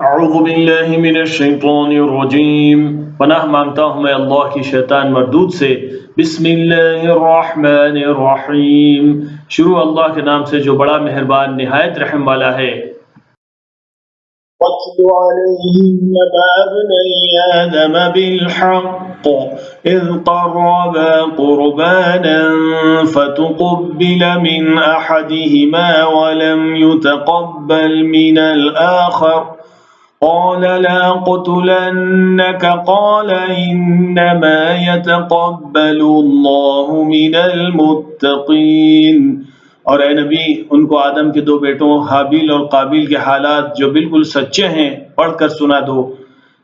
اعوذ باللہ من الشیطان الرجیم، پناہ مانگتا ہوں میں اللہ کی شیطان مردود سے۔ بسم اللہ الرحمن الرحیم، شروع اللہ کے نام سے جو بڑا مہربان نہایت رحم والا ہے۔ وَاتْلُ عَلَيْهِمْ نَبَأَ ابْنَيْ آدَمَ بِالْحَقِّ إِذْ قَرَّبَا قُرْبَانًا فَتُقُبِّلَ مِنْ أَحَدِهِمَا وَلَمْ يُتَقَبَّلْ مِنَ الْآخَرِ قال لأقتلنك قال إنما يتقبل الله من المتقين۔ اور اے نبی، ان کو آدم کے دو بیٹوں حابیل اور قابیل کے حالات جو بالکل سچے ہیں پڑھ کر سنا دو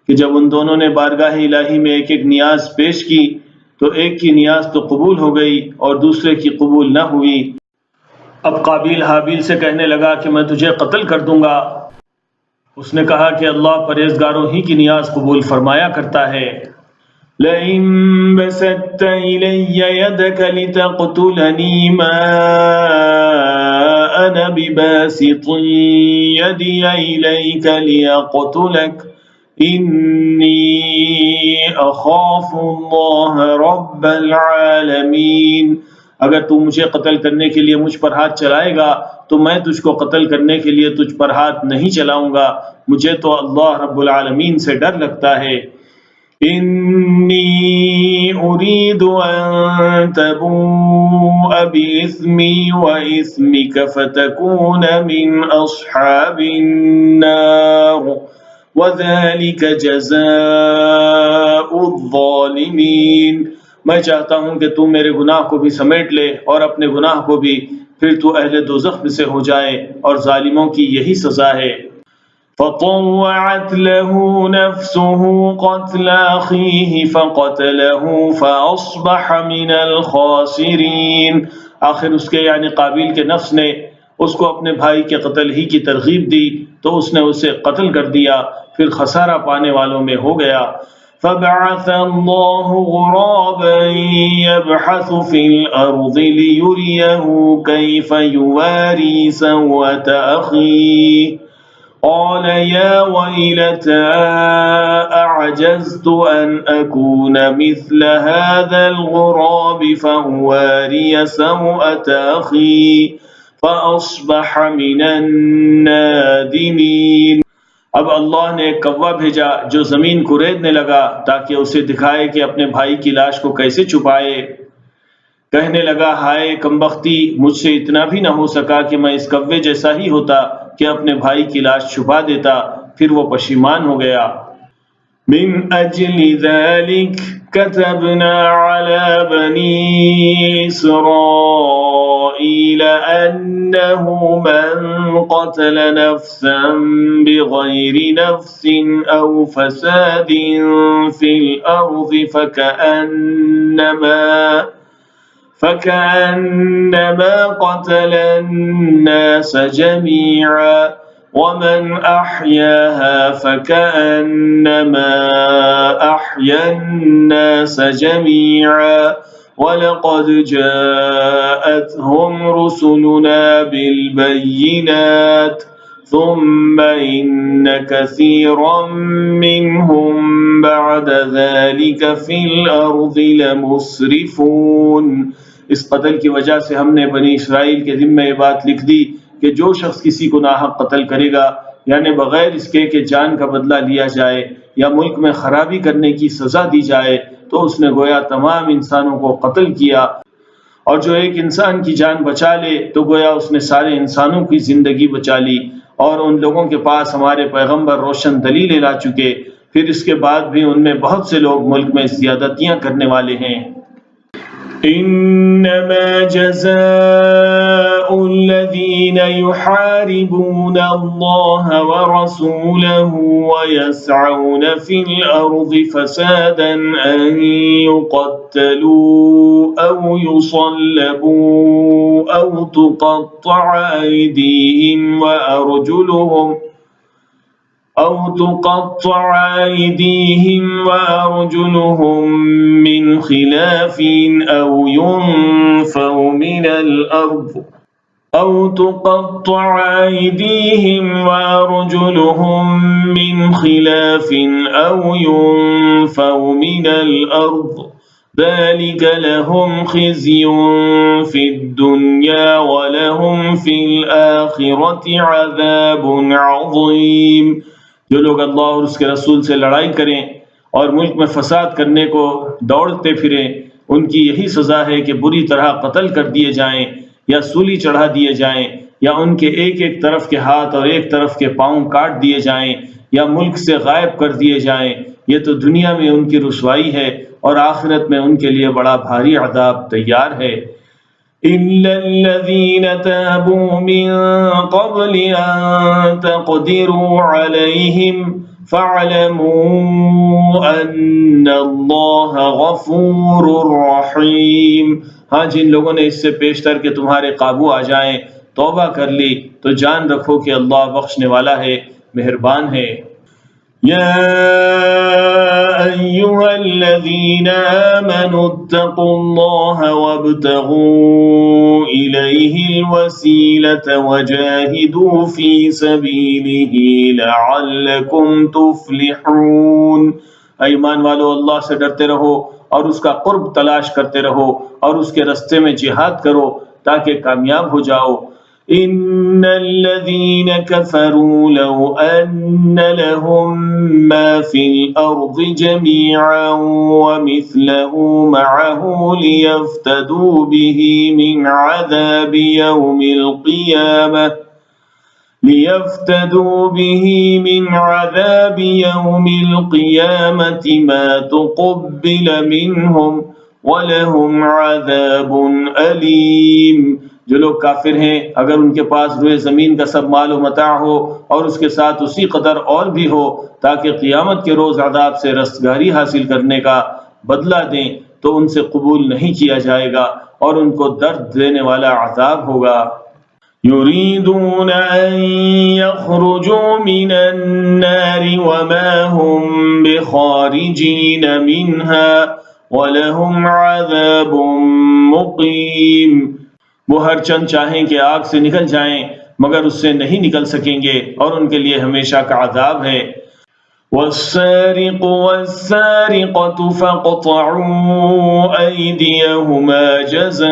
کہ جب ان دونوں نے بارگاہ الہی میں ایک ایک نیاز پیش کی تو ایک کی نیاز تو قبول ہو گئی اور دوسرے کی قبول نہ ہوئی۔ اب قابیل حابیل سے کہنے لگا کہ میں تجھے قتل کر دوں گا۔ اس نے کہا کہ اللہ پرہیزگاروں ہی کی نیاز قبول فرمایا کرتا ہے۔ لَئِن بَسَطتَ إِلَيَّ يَدَكَ لِتَقْتُلَنِي مَا أَنَا بِبَاسِطٍ يَدِيَ إِلَيْكَ لِأَقْتُلَكَ إِنِّي أَخَافُ اللَّهَ رَبَّ الْعَالَمِينَ۔ اگر تو مجھے قتل کرنے کے لیے مجھ پر ہاتھ چلائے گا تو میں تجھ کو قتل کرنے کے لیے تجھ پر ہاتھ نہیں چلاؤں گا، مجھے تو اللہ رب العالمین سے ڈر لگتا ہے۔ انی اريد ان تبوء باسمی واسمک فتکون من اصحاب النار وذلک جزاء الظالمین۔ میں چاہتا ہوں کہ تو میرے گناہ کو بھی سمیٹ لے اور اپنے گناہ کو بھی، پھر تو اہل دوزخ میں سے ہو جائے، اور ظالموں کی یہی سزا ہے۔ فطوعت له نفسه قتل اخيه فقتله فاصبح من الخاسرین۔ آخر اس کے یعنی قابیل کے نفس نے اس کو اپنے بھائی کے قتل ہی کی ترغیب دی تو اس نے اسے قتل کر دیا، پھر خسارہ پانے والوں میں ہو گیا۔ فبعث الله غرابا يبحث في الأرض ليريه كيف يواري سوءة أخيه قال يا ويلتى أعجزت أن أكون مثل هذا الغراب فأواري سوءة أخي فأصبح من النادمين۔ اب اللہ نے ایک کوا بھیجا جو زمین کو ریدنے لگا تاکہ اسے دکھائے کہ اپنے بھائی کی لاش کو کیسے چھپائے۔ کہنے لگا ہائے کمبختی، مجھ سے اتنا بھی نہ ہو سکا کہ میں اس کوے جیسا ہی ہوتا کہ اپنے بھائی کی لاش چھپا دیتا، پھر وہ پشیمان ہو گیا۔ من اجل ذلك كتبنا على بني إسرائيل أنه من قتل نفسا بغير نفس أو فساد في الأرض فكأنما قتل الناس جميعا ومن أحياها فكأنما أحيا الناس جميعا ولقد جاءتهم رسلنا بالبينات ثم إن كثيرا منهم بعد ذلك في الأرض لمسرفون۔ اس قتل کی وجہ سے ہم نے بنی اسرائیل کے ذمہ یہ بات لکھ دی کہ جو شخص کسی کو ناحق قتل کرے گا، یعنی بغیر اس کے کہ جان کا بدلہ لیا جائے یا ملک میں خرابی کرنے کی سزا دی جائے، تو اس نے گویا تمام انسانوں کو قتل کیا، اور جو ایک انسان کی جان بچا لے تو گویا اس نے سارے انسانوں کی زندگی بچا لی۔ اور ان لوگوں کے پاس ہمارے پیغمبر روشن دلیلیں لا چکے، پھر اس کے بعد بھی ان میں بہت سے لوگ ملک میں زیادتیاں کرنے والے ہیں۔ انما جزاء الذين يحاربون الله ورسوله ويسعون في الأرض فسادا أن يقتلوا أو يصلبوا أو تقطع أيديهم وأرجلهم من خلاف أو ينفوا من الأرض أو تقطع أيديهم وأرجلهم من خلاف أو ينفوا من الأرض ذلك لهم خزي في الدنيا ولهم في الآخرة عذاب عظيم۔ جو لوگ اللہ اور اس کے رسول سے لڑائی کریں اور ملک میں فساد کرنے کو دوڑتے پھریں، ان کی یہی سزا ہے کہ بری طرح قتل کر دیے جائیں یا سولی چڑھا دیے جائیں، یا ان کے ایک ایک طرف کے ہاتھ اور ایک طرف کے پاؤں کاٹ دیے جائیں، یا ملک سے غائب کر دیے جائیں۔ یہ تو دنیا میں ان کی رسوائی ہے اور آخرت میں ان کے لیے بڑا بھاری عذاب تیار ہے۔ إِلَّا الَّذِينَ تَابُوا مِن قَبْلِ أَن تَقْدِرُوا عَلَيْهِمْ فَاعْلَمُوا أَنَّ اللَّهَ غَفُورٌ رَّحِيمٌ۔ ہاں، جن لوگوں نے اس سے پیشتر کہ تمہارے قابو آ جائیں توبہ کر لی تو جان رکھو کہ اللہ بخشنے والا ہے، مہربان ہے۔ یا ایھا الذین آمنوا اتقوا اللہ وابتغوا الیہ الوسیلۃ وجاہدوا فی سبیلہ لعلکم تفلحون۔ اے ایمان والو، اللہ سے ڈرتے رہو اور اس کا قرب تلاش کرتے رہو اور اس کے رستے میں جہاد کرو تاکہ کامیاب ہو جاؤ۔ ان الذين كفروا لو ان لهم ما في الارض جميعا ومثله معه ليفتدوا به من عذاب يوم القيامة ما تقبل منهم وَلَهُمْ عَذَابٌ أَلِيمٌ۔ جو لوگ کافر ہیں اگر ان کے پاس روئے زمین کا سب مال و متاع ہو اور اس کے ساتھ اسی قدر اور بھی ہو تاکہ قیامت کے روز عذاب سے رستگاری حاصل کرنے کا بدلہ دیں تو ان سے قبول نہیں کیا جائے گا اور ان کو درد دینے والا عذاب ہوگا۔ يريدون أن يخرجوا من النار وما هم بخارجين منها وَلَهُمْ عَذَابٌ مُقِيمٌ۔ وہ ہر چند چاہیں کہ آگ سے نکل جائیں مگر اس سے نہیں نکل سکیں گے اور ان کے لیے ہمیشہ کا عذاب ہے۔ وَالسَّارِقُ وَالسَّارِقَةُ فَاقْطَعُوا أَيْدِيَهُمَا جَزَاءً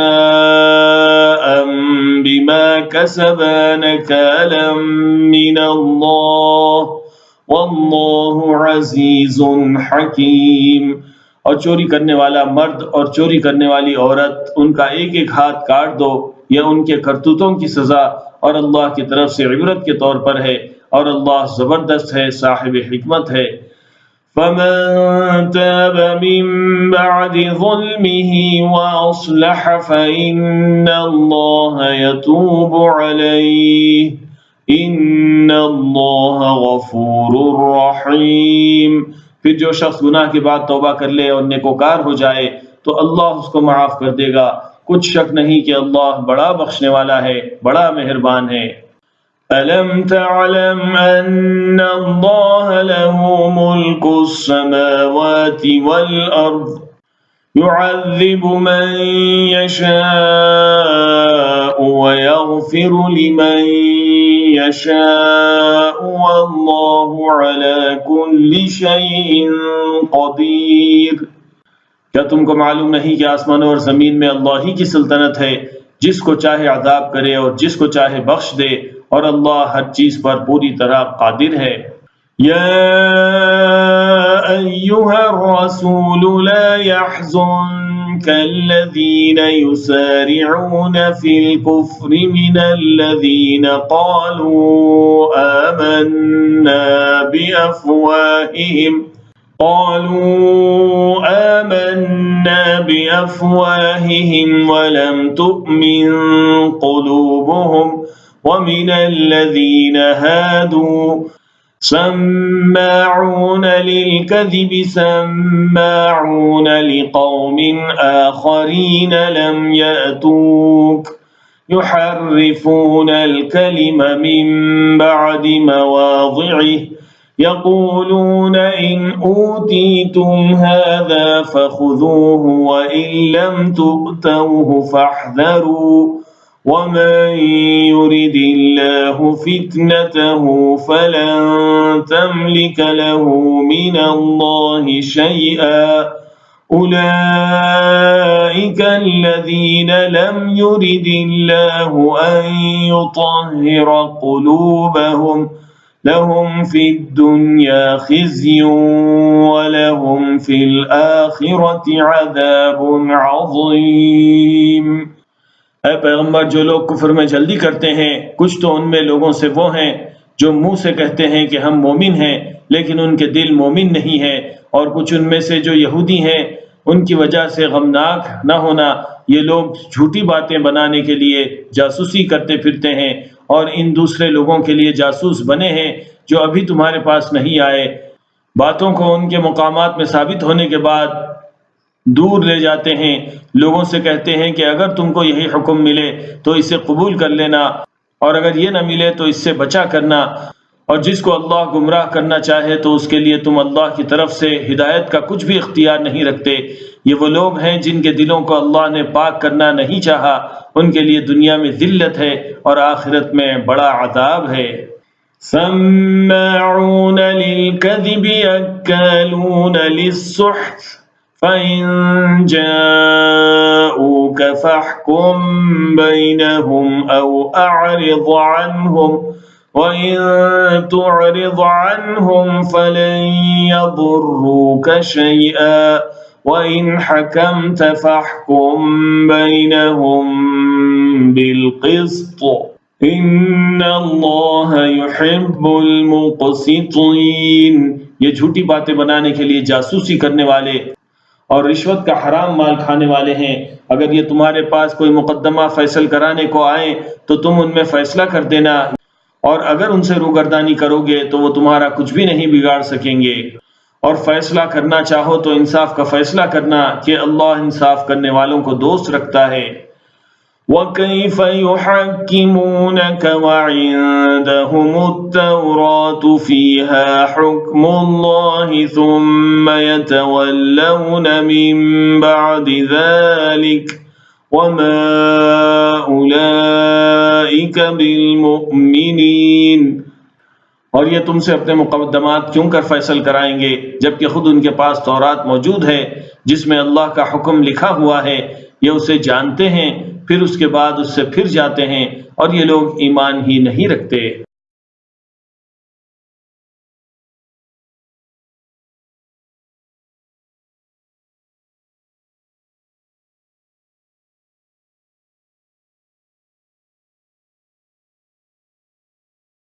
بِمَا كَسَبَا نَكَالًا مِّنَ اللَّهِ وَاللَّهُ عَزِيزٌ حَكِيمٌ۔ اور چوری کرنے والا مرد اور چوری کرنے والی عورت، ان کا ایک ایک ہاتھ کاٹ دو، یہ ان کے کرتوتوں کی سزا اور اللہ کی طرف سے عبرت کے طور پر ہے، اور اللہ زبردست ہے، صاحب حکمت ہے۔ فَمَن تَابَ مِن بَعْدِ ظُلْمِهِ وَأَصْلَحَ فَإِنَّ اللَّهَ يَتُوبُ عَلَيْهِ إِنَّ اللَّهَ غَفُورٌ رَّحِيمٌ۔ پھر جو شخص گناہ کے بعد توبہ کر لے اور نیکوکار ہو جائے تو اللہ اس کو معاف کر دے گا، کچھ شک نہیں کہ اللہ بڑا بخشنے والا ہے، بڑا مہربان ہے۔ أَلَمْ تَعْلَمْ أَنَّ اللَّهَ لَهُ مُلْكُ السَّمَاوَاتِ وَالْأَرْضِ يُعَذِّبُ مَن يَشَاءُ وَيَغْفِرُ لِمَن يَشَاءُ وَاللَّهُ عَلَى كُلِّ شَيْءٍ قَدِيرٌ۔ کیا تم کو معلوم نہیں کہ آسمانوں اور زمین میں اللہ ہی کی سلطنت ہے، جس کو چاہے عذاب کرے اور جس کو چاہے بخش دے، اور اللہ ہر چیز پر پوری طرح قادر ہے۔ یا ایھا الرسول لا يحزنك الذين يسارعون في الكفر من الذين قالوا آمنا بأفواههم ولم تؤمن قلوبهم ومن الذين هادوا سماعون للكذب سماعون لقوم آخرين لم يأتوك يحرفون الكلم من بعد مواضعه يقولون إن أوتيتم هذا فخذوه وإن لم تؤتوه فاحذروا ومن يرد الله فتنته فلن تملك له من الله شيئا أولئك الذين لم يرد الله أن يطهر قلوبهم لهم في الدنيا خزي ولهم في الآخرة عذاب عظيم۔ اے پیغمبر، جو لوگ کفر میں جلدی کرتے ہیں کچھ تو ان میں لوگوں سے وہ ہیں جو منہ سے کہتے ہیں کہ ہم مومن ہیں لیکن ان کے دل مومن نہیں ہیں، اور کچھ ان میں سے جو یہودی ہیں ان کی وجہ سے غمناک نہ ہونا، یہ لوگ جھوٹی باتیں بنانے کے لیے جاسوسی کرتے پھرتے ہیں اور ان دوسرے لوگوں کے لیے جاسوس بنے ہیں جو ابھی تمہارے پاس نہیں آئے، باتوں کو ان کے مقامات میں ثابت ہونے کے بعد دور لے جاتے ہیں، لوگوں سے کہتے ہیں کہ اگر تم کو یہی حکم ملے تو اسے قبول کر لینا، اور اگر یہ نہ ملے تو اس سے بچا کرنا، اور جس کو اللہ گمراہ کرنا چاہے تو اس کے لیے تم اللہ کی طرف سے ہدایت کا کچھ بھی اختیار نہیں رکھتے۔ یہ وہ لوگ ہیں جن کے دلوں کو اللہ نے پاک کرنا نہیں چاہا، ان کے لیے دنیا میں ذلت ہے اور آخرت میں بڑا عذاب ہے۔ سماعون للكذب اکالون للسحت فإن جاءوك فاحكم بينهم أو أعرض عنهم وإن تعرض عنهم فلن يضروك شيئا وإن حكمت فاحكم بينهم بالقسط إن الله يحب المقسطين۔ یہ جھوٹی باتیں بنانے کے لیے جاسوسی کرنے والے اور رشوت کا حرام مال کھانے والے ہیں، اگر یہ تمہارے پاس کوئی مقدمہ فیصل کرانے کو آئیں تو تم ان میں فیصلہ کر دینا، اور اگر ان سے روگردانی کرو گے تو وہ تمہارا کچھ بھی نہیں بگاڑ سکیں گے، اور فیصلہ کرنا چاہو تو انصاف کا فیصلہ کرنا کہ اللہ انصاف کرنے والوں کو دوست رکھتا ہے۔ وَكَيْفَ يُحَكِّمُونَكَ وَعِندَهُمُ التَّوْرَاةُ فِيهَا حُكْمُ اللَّهِ ثُمَّ يَتَوَلَّوْنَ مِن بَعْدِ ذَلِكَ وَمَا أُولَئِكَ بِالْمُؤْمِنِينَ۔ اور یہ تم سے اپنے مقدمات کیوں کر فیصل کرائیں گے جبکہ خود ان کے پاس تورات موجود ہے جس میں اللہ کا حکم لکھا ہوا ہے، یہ اسے جانتے ہیں، پھر اس کے بعد اس سے پھر جاتے ہیں، اور یہ لوگ ایمان ہی نہیں رکھتے۔